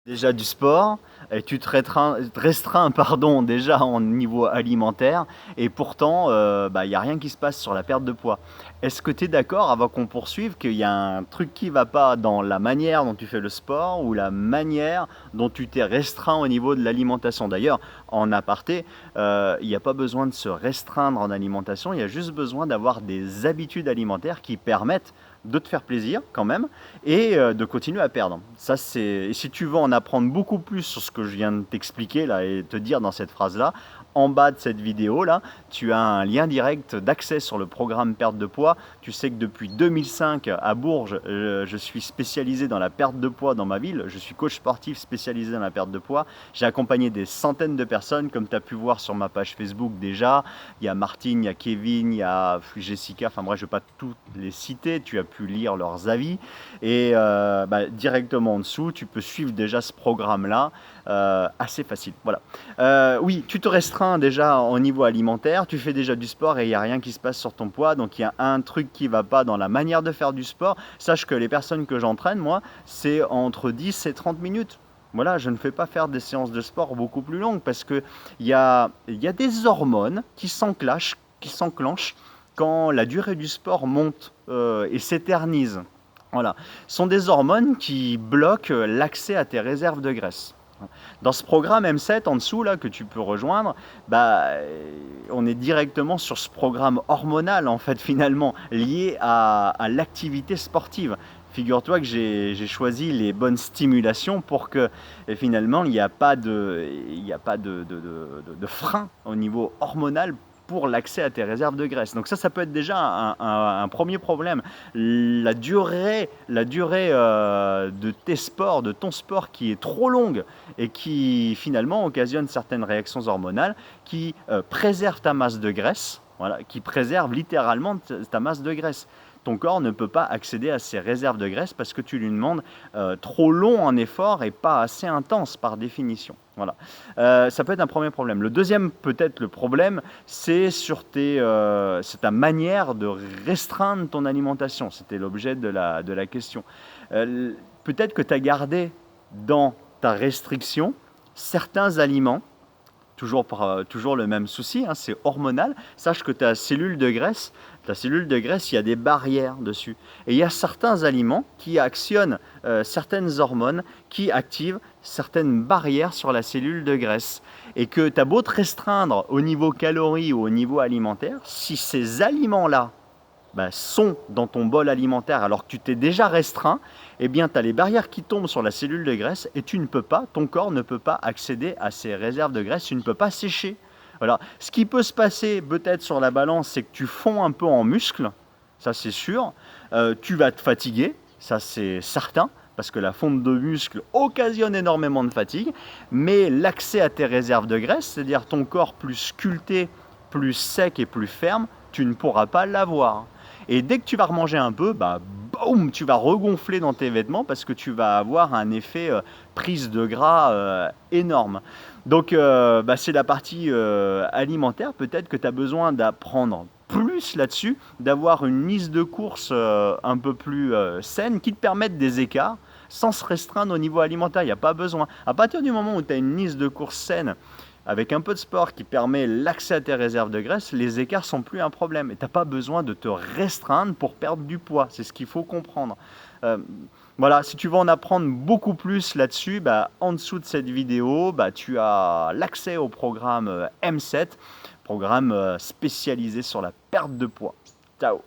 Déjà du sport et tu te restreins pardon, déjà en niveau alimentaire et pourtant, il y a rien qui se passe sur la perte de poids. Est-ce que tu es d'accord, avant qu'on poursuive, qu'il y a un truc qui va pas dans la manière dont tu fais le sport ou la manière dont tu t'es restreint au niveau de l'alimentation? D'ailleurs, en aparté, il y a pas besoin de se restreindre en alimentation, il y a juste besoin d'avoir des habitudes alimentaires qui permettent de te faire plaisir quand même et de continuer à perdre. Ça, c'est et si tu veux en apprendre beaucoup plus sur ce que je viens de t'expliquer là et te dire dans cette phrase-là, en bas de cette vidéo-là, tu as un lien direct d'accès sur le programme perte de poids. Tu sais que depuis 2005 à Bourges, je suis spécialisé dans la perte de poids dans ma ville. Je suis coach sportif spécialisé dans la perte de poids. J'ai accompagné des centaines de personnes, comme tu as pu voir sur ma page Facebook déjà. Il y a Martine, il y a Kevin, il y a Jessica, enfin bref, je ne vais pas toutes les citer, tu as pu lire leurs avis. Et directement en dessous, tu peux suivre déjà ce programme-là, assez facile. Voilà. Oui, tu te restreins déjà au niveau alimentaire, tu fais déjà du sport et il n'y a rien qui se passe sur ton poids, donc il y a un truc qui ne va pas dans la manière de faire du sport. Sache que les personnes que j'entraîne, moi, c'est entre 10 et 30 minutes. Voilà, je ne fais pas faire des séances de sport beaucoup plus longues parce qu'il y a des hormones qui s'enclenchent quand la durée du sport monte et s'éternise. Voilà. Ce sont des hormones qui bloquent l'accès à tes réserves de graisse. Dans ce programme M7 en dessous là que tu peux rejoindre, on est directement sur ce programme hormonal en fait finalement lié à l'activité sportive. Figure-toi que j'ai choisi les bonnes stimulations pour que et finalement il n'y a pas de frein au niveau hormonal pour l'accès à tes réserves de graisse. Donc ça peut être déjà un premier problème. La durée de tes sports, de ton sport qui est trop longue et qui finalement occasionne certaines réactions hormonales qui préservent ta masse de graisse, voilà, qui préservent littéralement ta masse de graisse. Ton corps ne peut pas accéder à ses réserves de graisse parce que tu lui demandes trop long en effort et pas assez intense par définition. Voilà. Ça peut être un premier problème. Le deuxième, peut-être le problème, c'est c'est ta manière de restreindre ton alimentation. C'était l'objet de la question. Peut-être que tu as gardé dans ta restriction certains aliments, toujours le même souci, hein, c'est hormonal. Sache que ta cellule de graisse, il y a des barrières dessus. Et il y a certains aliments qui actionnent certaines hormones qui activent certaines barrières sur la cellule de graisse. Et que tu as beau te restreindre au niveau calories ou au niveau alimentaire, si ces aliments-là sont dans ton bol alimentaire alors que tu t'es déjà restreint, eh bien tu as les barrières qui tombent sur la cellule de graisse et ton corps ne peut pas accéder à ces réserves de graisse, tu ne peux pas sécher. Voilà. Ce qui peut se passer peut-être sur la balance, c'est que tu fonds un peu en muscle, ça c'est sûr. Tu vas te fatiguer, ça c'est certain, parce que la fonte de muscle occasionne énormément de fatigue, mais l'accès à tes réserves de graisse, c'est-à-dire ton corps plus sculpté, plus sec et plus ferme, tu ne pourras pas l'avoir. Et dès que tu vas remanger un peu, boum, tu vas regonfler dans tes vêtements parce que tu vas avoir un effet prise de gras énorme. Donc c'est la partie alimentaire. Peut-être que tu as besoin d'apprendre plus là-dessus, d'avoir une liste de courses un peu plus saine qui te permette des écarts sans se restreindre au niveau alimentaire. Il n'y a pas besoin. À partir du moment où tu as une liste de courses saine, avec un peu de sport qui permet l'accès à tes réserves de graisse, les écarts sont plus un problème. Et tu n'as pas besoin de te restreindre pour perdre du poids. C'est ce qu'il faut comprendre. Voilà, si tu veux en apprendre beaucoup plus là-dessus, en dessous de cette vidéo, tu as l'accès au programme M7, programme spécialisé sur la perte de poids. Ciao!